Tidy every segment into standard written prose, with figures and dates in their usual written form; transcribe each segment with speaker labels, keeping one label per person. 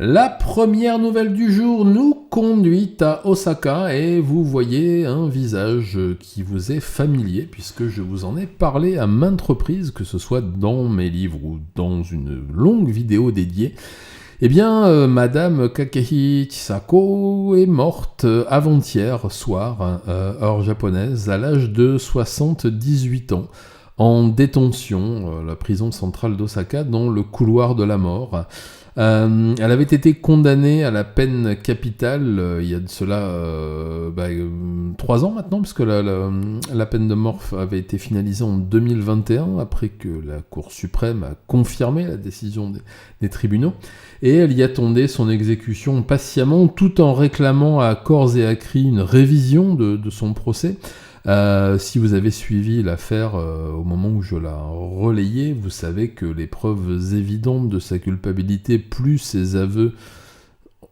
Speaker 1: La première nouvelle du jour nous conduit à Osaka et vous voyez un visage qui vous est familier puisque je vous en ai parlé à maintes reprises, que ce soit dans mes livres ou dans une longue vidéo dédiée. Eh bien, Madame Kakehi Chisako est morte avant-hier soir, heure japonaise, à l'âge de 78 ans, en détention, la prison centrale d'Osaka, dans le couloir de la mort. Elle avait été condamnée à la peine capitale il y a de cela 3 ans maintenant, puisque la peine de mort avait été finalisée en 2021, après que la Cour suprême a confirmé la décision des tribunaux, et elle y attendait son exécution patiemment, tout en réclamant à corps et à cri une révision de son procès. Si vous avez suivi l'affaire au moment où je la relayais, vous savez que les preuves évidentes de sa culpabilité, plus ses aveux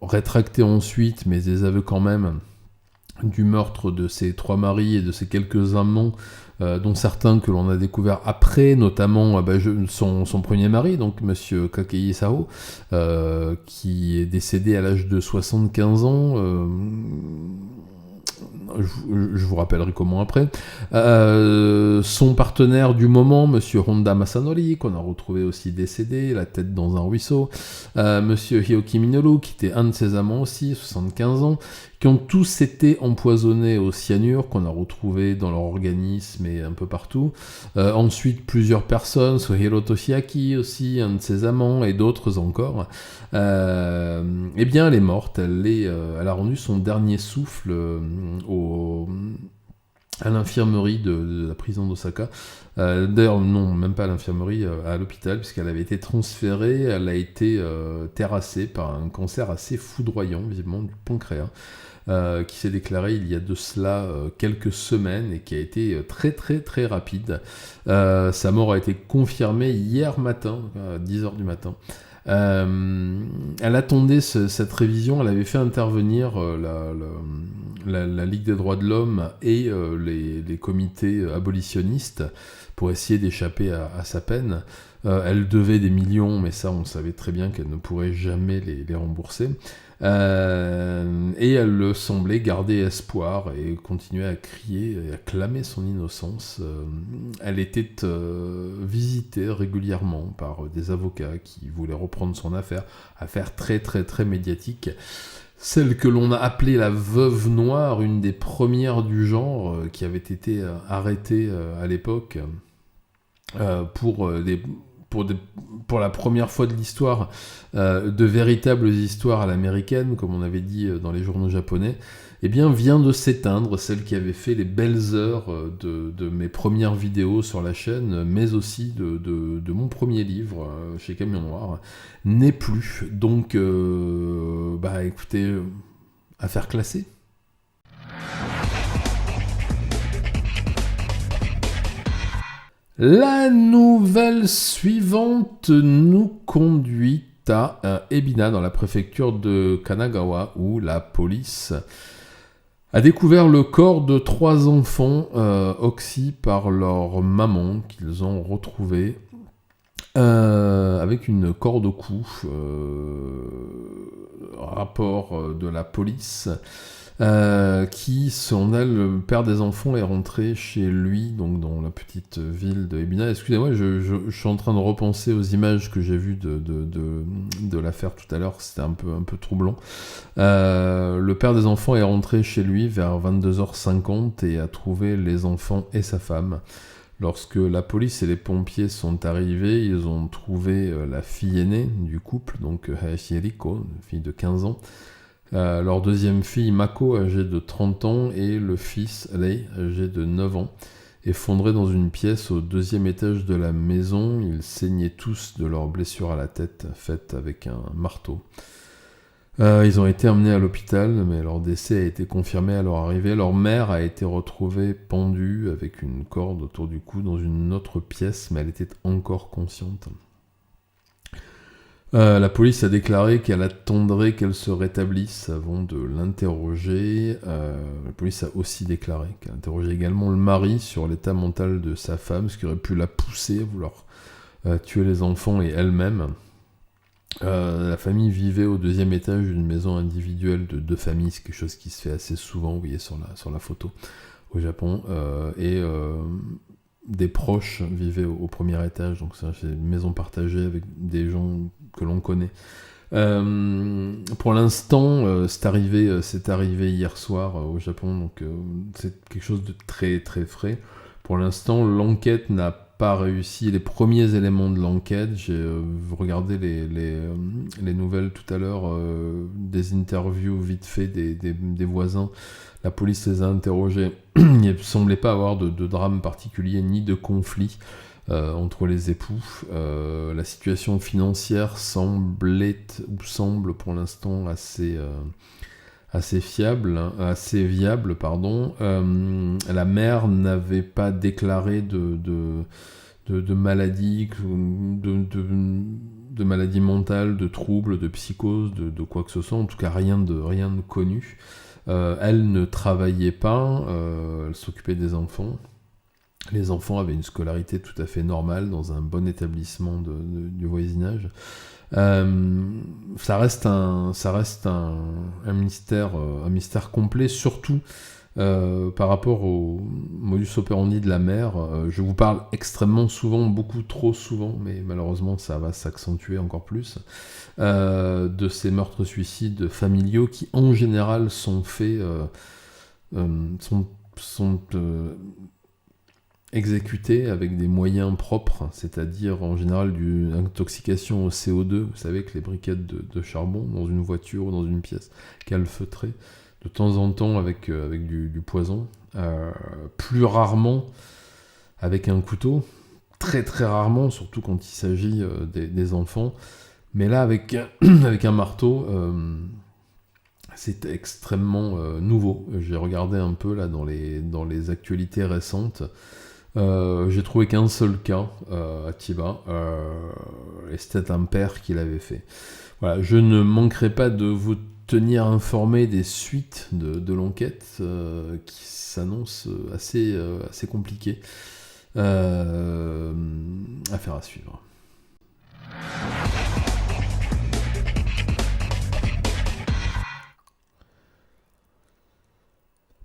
Speaker 1: rétractés ensuite, mais des aveux quand même du meurtre de ses 3 maris et de ses quelques amants, dont certains que l'on a découverts après, notamment son premier mari, donc Monsieur Kakei Sao, qui est décédé à l'âge de 75 ans. Je vous rappellerai comment après. Son partenaire du moment, Monsieur Honda Masanori, qu'on a retrouvé aussi décédé, la tête dans un ruisseau. Monsieur Hyoki Minoru, qui était un de ses amants aussi, 75 ans, qui ont tous été empoisonnés au cyanure, qu'on a retrouvé dans leur organisme et un peu partout. Ensuite, plusieurs personnes, Sohiro Toshiaki aussi, un de ses amants, et d'autres encore. Eh bien, elle est morte. Elle a rendu son dernier souffle à l'infirmerie de la prison d'Osaka. D'ailleurs, non, même pas à l'infirmerie, à l'hôpital, puisqu'elle avait été transférée. Elle a été terrassée par un cancer assez foudroyant, visiblement du pancréas, qui s'est déclaré il y a de cela quelques semaines et qui a été très très très rapide. Sa mort a été confirmée hier matin, à 10h du matin. Elle attendait cette révision. Elle avait fait intervenir la Ligue des droits de l'homme et les comités abolitionnistes pour essayer d'échapper à sa peine. Elle devait des millions, mais ça on savait très bien qu'elle ne pourrait jamais les rembourser. Et elle semblait garder espoir et continuait à crier et à clamer son innocence. Elle était visitée régulièrement par des avocats qui voulaient reprendre son affaire très très très médiatique. Celle que l'on a appelée la veuve noire, une des premières du genre, qui avait été arrêtée à l'époque pour la première fois de l'histoire, de véritables histoires à l'américaine, comme on avait dit dans les journaux japonais, eh bien, vient de s'éteindre. Celle qui avait fait les belles heures de mes premières vidéos sur la chaîne, mais aussi de mon premier livre chez Camion Noir, n'est plus. Donc, écoutez, affaire classée. La nouvelle suivante nous conduit à Ebina, dans la préfecture de Kanagawa, où la police a découvert le corps de 3 enfants oxy par leur maman, qu'ils ont retrouvé avec une corde au cou. Rapport de la police. Qui, selon elle, le père des enfants est rentré chez lui, donc dans la petite ville de Ebina. Excusez-moi, je suis en train de repenser aux images que j'ai vues de l'affaire tout à l'heure, c'était un peu troublant. Le père des enfants est rentré chez lui vers 22h50 et a trouvé les enfants et sa femme. Lorsque la police et les pompiers sont arrivés, ils ont trouvé la fille aînée du couple, donc Hayashi Eriko, une fille de 15 ans, leur deuxième fille Mako, âgée de 30 ans, et le fils Rei, âgé de 9 ans, effondrés dans une pièce au 2e étage de la maison. Ils saignaient tous de leurs blessures à la tête, faites avec un marteau. Ils ont été emmenés à l'hôpital, mais leur décès a été confirmé à leur arrivée. Leur mère a été retrouvée pendue avec une corde autour du cou dans une autre pièce, mais elle était encore consciente. La police a déclaré qu'elle attendrait qu'elle se rétablisse avant de l'interroger. La police a aussi déclaré qu'elle interrogeait également le mari sur l'état mental de sa femme, ce qui aurait pu la pousser à vouloir tuer les enfants et elle-même. La famille vivait au 2e étage d'une maison individuelle de 2 familles, c'est quelque chose qui se fait assez souvent, vous voyez sur la photo, au Japon, et des proches vivaient au 1er étage, donc c'est une maison partagée avec des gens que l'on connaît. Pour l'instant, c'est arrivé hier soir au Japon, donc c'est quelque chose de très très frais. Pour l'instant, l'enquête n'a pas réussi. Les premiers éléments de l'enquête, j'ai regardé les nouvelles tout à l'heure, des interviews vite fait des voisins. La police les a interrogés. Il ne semblait pas avoir de drame particulier ni de conflit entre les époux. La situation financière semble pour l'instant assez viable, pardon. La mère n'avait pas déclaré de maladie, de maladie mentale, de troubles, de psychose, de quoi que ce soit, en tout cas rien de connu. Elle ne travaillait pas, elle s'occupait des enfants. Les enfants avaient une scolarité tout à fait normale dans un bon établissement du voisinage. Ça reste un mystère complet, surtout par rapport au modus operandi de la mère. Je vous parle extrêmement souvent, beaucoup trop souvent, mais malheureusement ça va s'accentuer encore plus, de ces meurtres-suicides familiaux qui en général sont faits, sont exécutés avec des moyens propres, c'est-à-dire en général d'une intoxication au CO2, vous savez que les briquettes de charbon dans une voiture ou dans une pièce calfeutrée, de temps en temps avec du poison, plus rarement avec un couteau, très très rarement, surtout quand il s'agit des enfants, mais là avec un marteau, c'est extrêmement nouveau. J'ai regardé un peu là dans les actualités récentes. J'ai trouvé qu'un seul cas à Chiba, et c'était un père qui l'avait fait. Voilà, je ne manquerai pas de vous tenir informé des suites de l'enquête qui s'annoncent assez compliquées. Affaire à suivre.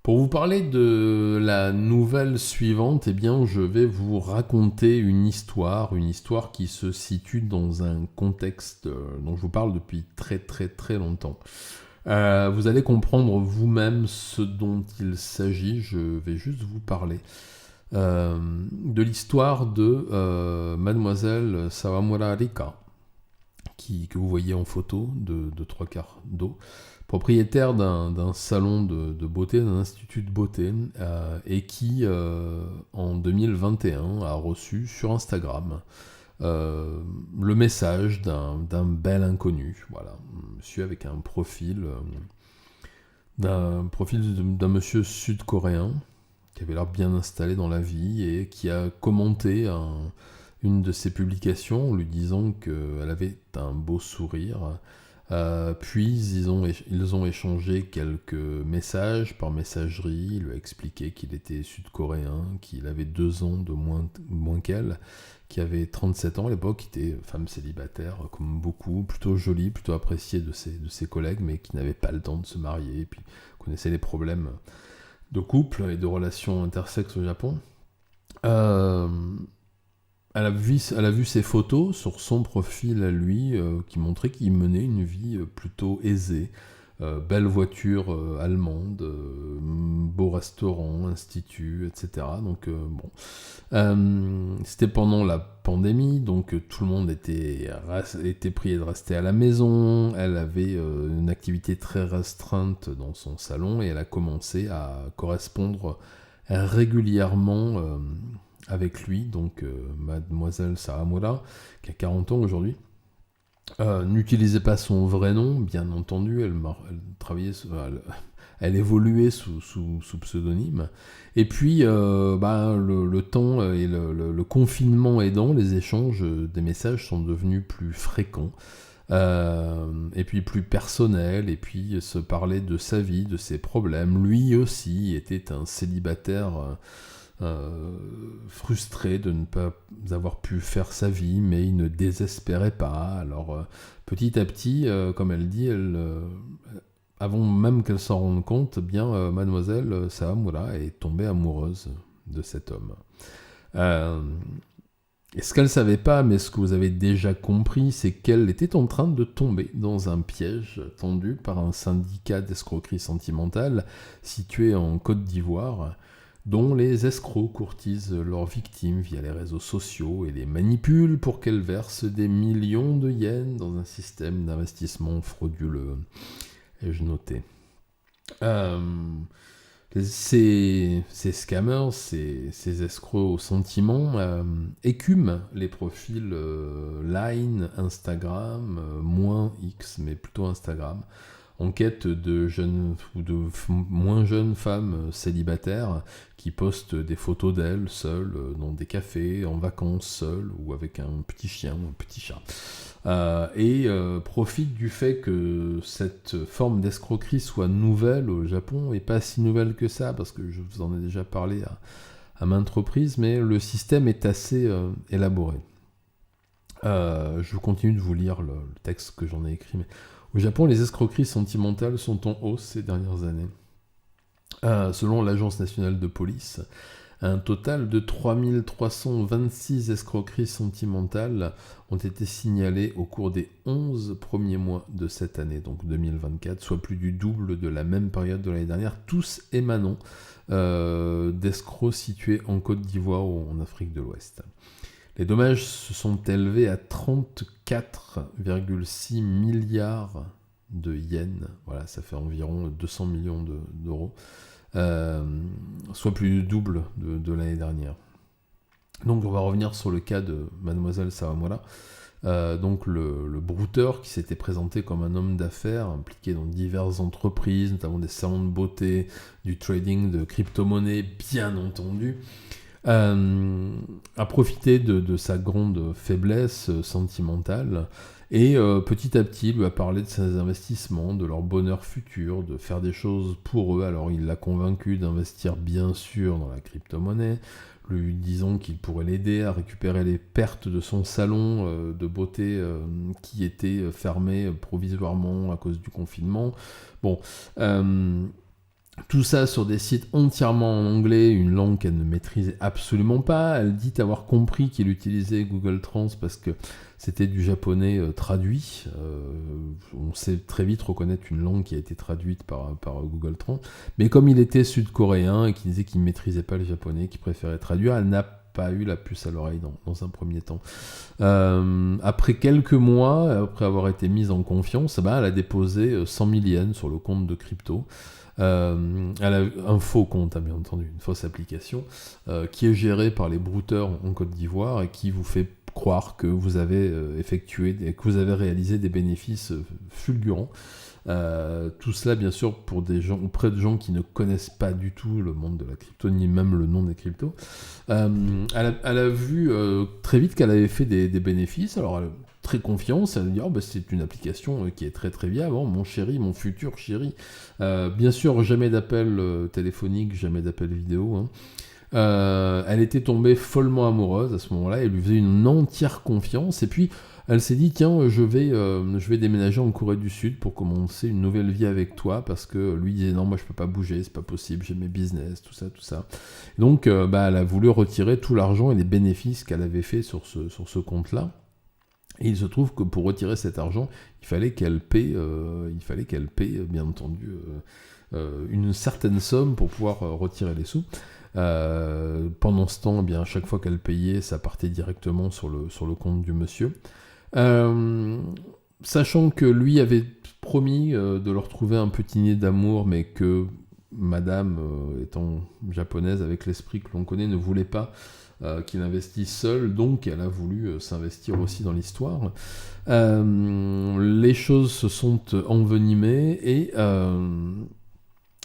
Speaker 1: Pour vous parler de la nouvelle suivante, eh bien, je vais vous raconter une histoire qui se situe dans un contexte dont je vous parle depuis très très très longtemps. Vous allez comprendre vous-même ce dont il s'agit, je vais juste vous parler de l'histoire de Mademoiselle Sawamura Rika, que vous voyez en photo de 3/4 d'eau, propriétaire d'un salon de beauté, d'un institut de beauté, et qui, en 2021, a reçu sur Instagram le message d'un bel inconnu. Voilà, monsieur avec un profil d'un monsieur sud-coréen qui avait l'air bien installé dans la vie et qui a commenté une de ses publications en lui disant qu'elle avait un beau sourire. Puis ils ont échangé quelques messages par messagerie. Il lui a expliqué qu'il était sud-coréen, qu'il avait 2 ans de moins qu'elle, qui avait 37 ans à l'époque, qui était femme célibataire comme beaucoup, plutôt jolie, plutôt appréciée de ses collègues, mais qui n'avait pas le temps de se marier, et puis connaissait les problèmes de couple et de relations intersexes au Japon. Elle a vu ses photos sur son profil à lui qui montraient qu'il menait une vie plutôt aisée. Belle voiture allemande, beau restaurant, institut, etc. Donc c'était pendant la pandémie, donc tout le monde était prié de rester à la maison. Elle avait une activité très restreinte dans son salon et elle a commencé à correspondre régulièrement avec lui, donc Mademoiselle Sawamura, qui a 40 ans aujourd'hui. N'utilisait pas son vrai nom, bien entendu, elle travaillait, elle évoluait sous pseudonyme. Et puis, le temps et le confinement aidant, les échanges des messages sont devenus plus fréquents, et puis plus personnels, et puis se parler de sa vie, de ses problèmes. Lui aussi était un célibataire frustré de ne pas avoir pu faire sa vie, mais il ne désespérait pas. Alors petit à petit, comme elle dit, avant même qu'elle s'en rende compte, mademoiselle Sawamura est tombée amoureuse de cet homme. Et ce qu'elle ne savait pas, mais ce que vous avez déjà compris, c'est qu'elle était en train de tomber dans un piège tendu par un syndicat d'escroquerie sentimentale situé en Côte d'Ivoire, dont les escrocs courtisent leurs victimes via les réseaux sociaux et les manipulent pour qu'elles versent des millions de yens dans un système d'investissement frauduleux. Ai-je noté. Ces scammers, ces escrocs au sentiment, écument les profils Line, Instagram, moins X, mais plutôt Instagram, en quête de jeunes ou de moins jeunes femmes célibataires qui postent des photos d'elles seules dans des cafés, en vacances seules ou avec un petit chien ou un petit chat. Et profite du fait que cette forme d'escroquerie soit nouvelle au Japon, et pas si nouvelle que ça, parce que je vous en ai déjà parlé à maintes reprises, mais le système est assez élaboré. Je continue de vous lire le texte que j'en ai écrit, mais au Japon, les escroqueries sentimentales sont en hausse ces dernières années. Selon l'Agence nationale de police, un total de 3326 escroqueries sentimentales ont été signalées au cours des 11 premiers mois de cette année, donc 2024, soit plus du double de la même période de l'année dernière, tous émanant d'escrocs situés en Côte d'Ivoire ou en Afrique de l'Ouest. Les dommages se sont élevés à 34,6 milliards de yens, voilà, ça fait environ 200 millions d'euros, soit plus du double de l'année dernière. Donc on va revenir sur le cas de mademoiselle Sawamura, donc le brouteur qui s'était présenté comme un homme d'affaires impliqué dans diverses entreprises, notamment des salons de beauté, du trading de crypto-monnaies, bien entendu, a profité de sa grande faiblesse sentimentale et petit à petit lui a parlé de ses investissements, de leur bonheur futur, de faire des choses pour eux. Alors il l'a convaincu d'investir bien sûr dans la crypto-monnaie, lui disant qu'il pourrait l'aider à récupérer les pertes de son salon de beauté qui était fermé provisoirement à cause du confinement. Bon, tout ça sur des sites entièrement en anglais, une langue qu'elle ne maîtrisait absolument pas. Elle dit avoir compris qu'il utilisait Google Trans parce que c'était du japonais traduit. On sait très vite reconnaître une langue qui a été traduite par Google Trans. Mais comme il était sud-coréen et qu'il disait qu'il ne maîtrisait pas le japonais, qu'il préférait traduire, elle n'a pas eu la puce à l'oreille dans un premier temps. Après quelques mois, après avoir été mise en confiance, elle a déposé 100 000 yens sur le compte de crypto. Elle a un faux compte, bien entendu, une fausse application qui est gérée par les brouteurs en Côte d'Ivoire et qui vous fait croire que vous avez que vous avez réalisé des bénéfices fulgurants. Tout cela, bien sûr, pour auprès de gens qui ne connaissent pas du tout le monde de la crypto, ni même le nom des cryptos. Elle a vu très vite qu'elle avait fait des bénéfices. Alors, elle a très confiance, elle a dit c'est une application qui est très très viable, mon chéri, mon futur chéri. Bien sûr, jamais d'appel téléphonique, jamais d'appel vidéo. Elle était tombée follement amoureuse à ce moment-là, elle lui faisait une entière confiance, et puis elle s'est dit tiens, je vais déménager en Corée du Sud pour commencer une nouvelle vie avec toi, parce que lui disait non, moi je peux pas bouger, c'est pas possible, j'ai mes business, tout ça. Donc elle a voulu retirer tout l'argent et les bénéfices qu'elle avait fait sur ce compte-là. Et il se trouve que pour retirer cet argent, il fallait qu'elle paie bien entendu une certaine somme pour pouvoir retirer les sous. Pendant ce temps, à chaque fois qu'elle payait, ça partait directement sur le compte du monsieur. Sachant que lui avait promis de leur trouver un petit nid d'amour, mais que madame, étant japonaise avec l'esprit que l'on connaît, ne voulait pas qu'il investisse seul, donc elle a voulu s'investir aussi dans l'histoire. Les choses se sont envenimées et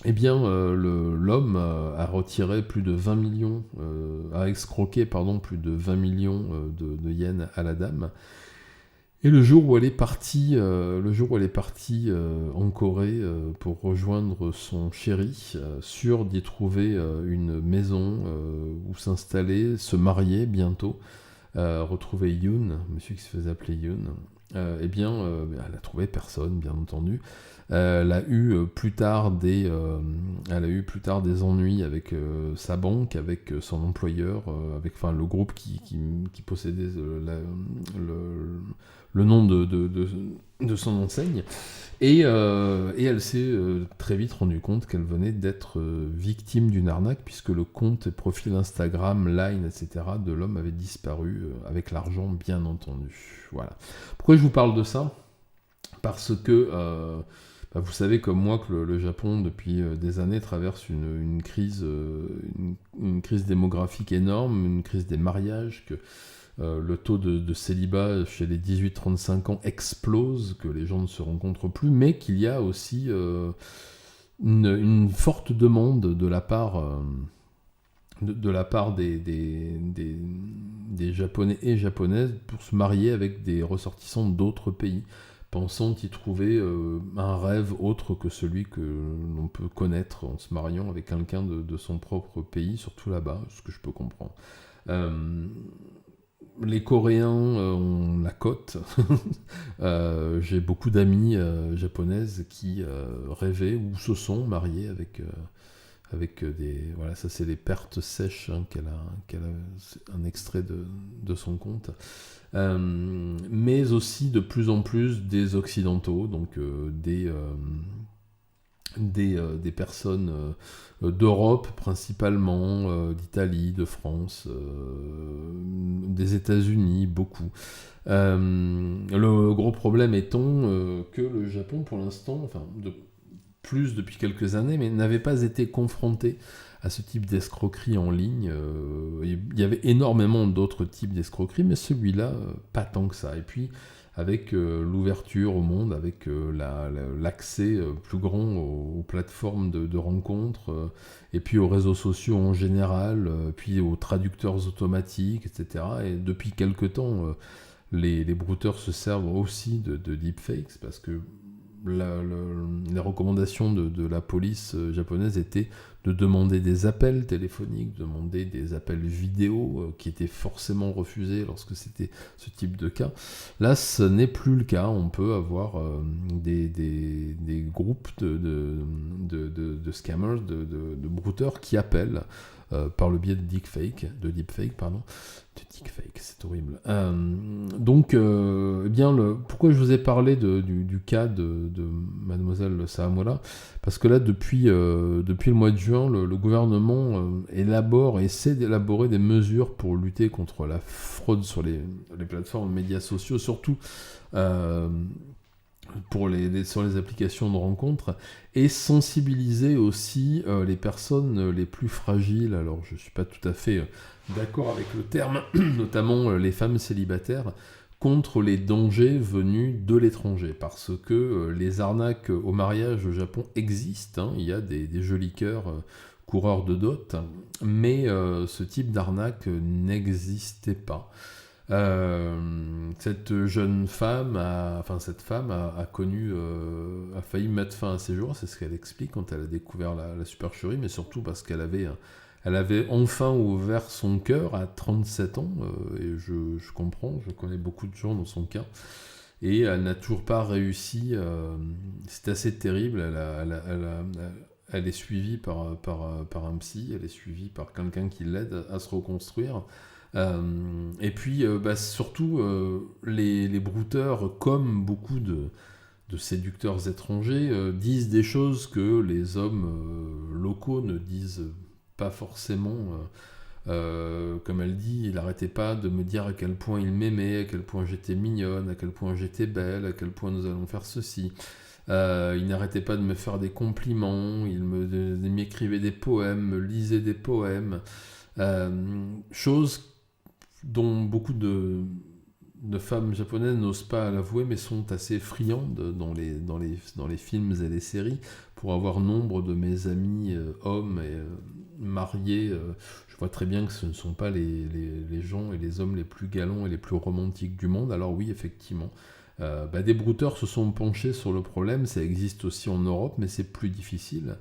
Speaker 1: l'homme a retiré plus de 20 millions, a escroqué plus de 20 millions de yens à la dame. Et le jour où elle est partie, en Corée pour rejoindre son chéri, sûr d'y trouver une maison où s'installer, se marier bientôt, retrouver Yoon, monsieur qui se faisait appeler Yoon, eh bien, elle a trouvé personne, bien entendu. Elle a eu plus tard des ennuis avec sa banque, avec son employeur, avec le groupe qui possédait le nom de son enseigne. Et elle s'est très vite rendue compte qu'elle venait d'être victime d'une arnaque, puisque le compte et profil Instagram, Line, etc. de l'homme avait disparu, avec l'argent bien entendu. Voilà. Pourquoi je vous parle de ça ? Parce que vous savez comme moi que le Japon, depuis des années, traverse une crise démographique énorme, une crise des mariages, que le taux de célibat chez les 18-35 ans explose, que les gens ne se rencontrent plus, mais qu'il y a aussi une forte demande de la part des Japonais et Japonaises pour se marier avec des ressortissants d'autres pays, pensant y trouver un rêve autre que celui que l'on peut connaître en se mariant avec quelqu'un de son propre pays, surtout là-bas, ce que je peux comprendre. Les Coréens ont la cote. J'ai beaucoup d'amies japonaises qui rêvaient ou se sont mariées avec des... Voilà, ça c'est les pertes sèches qu'elle a, un extrait de son compte. Mais aussi de plus en plus des Occidentaux, donc des personnes d'Europe principalement, d'Italie, de France, des États-Unis, beaucoup. Le gros problème étant que le Japon, pour l'instant, plus depuis quelques années, mais n'avait pas été confronté à ce type d'escroquerie en ligne. Il y avait énormément d'autres types d'escroqueries, mais celui-là, pas tant que ça. Et puis, avec l'ouverture au monde, avec l'accès plus grand aux plateformes de rencontres, et puis aux réseaux sociaux en général, puis aux traducteurs automatiques, etc. Et depuis quelque temps, les brouteurs se servent aussi de deepfakes, parce que les recommandations de la police japonaise étaient de demander des appels téléphoniques, de demander des appels vidéo qui étaient forcément refusés lorsque c'était ce type de cas. Là, ce n'est plus le cas. On peut avoir des groupes de scammers, de brouteurs qui appellent par le biais de deepfake, c'est horrible. Donc, pourquoi je vous ai parlé du cas de Mademoiselle Sawamura ? Parce que là, depuis le mois de juin, le gouvernement essaie d'élaborer des mesures pour lutter contre la fraude sur les plateformes de médias sociaux, surtout sur les applications de rencontres, et sensibiliser aussi les personnes les plus fragiles. Alors je ne suis pas tout à fait d'accord avec le terme, notamment les femmes célibataires, contre les dangers venus de l'étranger, parce que les arnaques au mariage au Japon existent, il y a des jolis cœurs coureurs de dot, mais ce type d'arnaque n'existait pas. Cette femme a failli mettre fin à ses jours, c'est ce qu'elle explique quand elle a découvert la supercherie, mais surtout parce qu'elle avait enfin ouvert son cœur à 37 ans, et je comprends, je connais beaucoup de gens dans son cas, et elle n'a toujours pas réussi, c'est assez terrible, elle est suivie par un psy, elle est suivie par quelqu'un qui l'aide à se reconstruire. Et puis surtout les brouteurs, comme beaucoup de séducteurs étrangers, disent des choses que les hommes locaux ne disent pas forcément. Comme elle dit, il n'arrêtait pas de me dire à quel point il m'aimait, à quel point j'étais mignonne, à quel point j'étais belle, à quel point nous allons faire ceci. Il n'arrêtait pas de me faire des compliments, il m'écrivait des poèmes, me lisait des poèmes, choses dont beaucoup de femmes japonaises n'osent pas l'avouer, mais sont assez friandes dans les films et les séries. Pour avoir nombre de mes amis hommes mariés, je vois très bien que ce ne sont pas les gens et les hommes les plus galants et les plus romantiques du monde. Alors oui, effectivement, des brouteurs se sont penchés sur le problème, ça existe aussi en Europe, mais c'est plus difficile.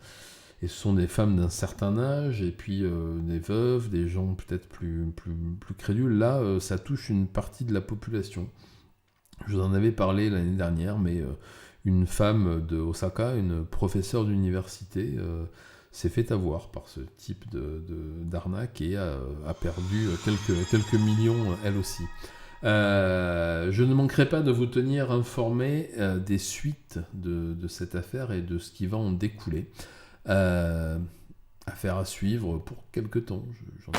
Speaker 1: Et ce sont des femmes d'un certain âge, et puis des veuves, des gens peut-être plus crédules. Là, ça touche une partie de la population. Je vous en avais parlé l'année dernière, mais une femme de Osaka, une professeure d'université, s'est fait avoir par ce type d'arnaque et a perdu quelques millions elle aussi. Je ne manquerai pas de vous tenir informé des suites de cette affaire et de ce qui va en découler. Affaire à suivre pour quelque temps. J'en ai...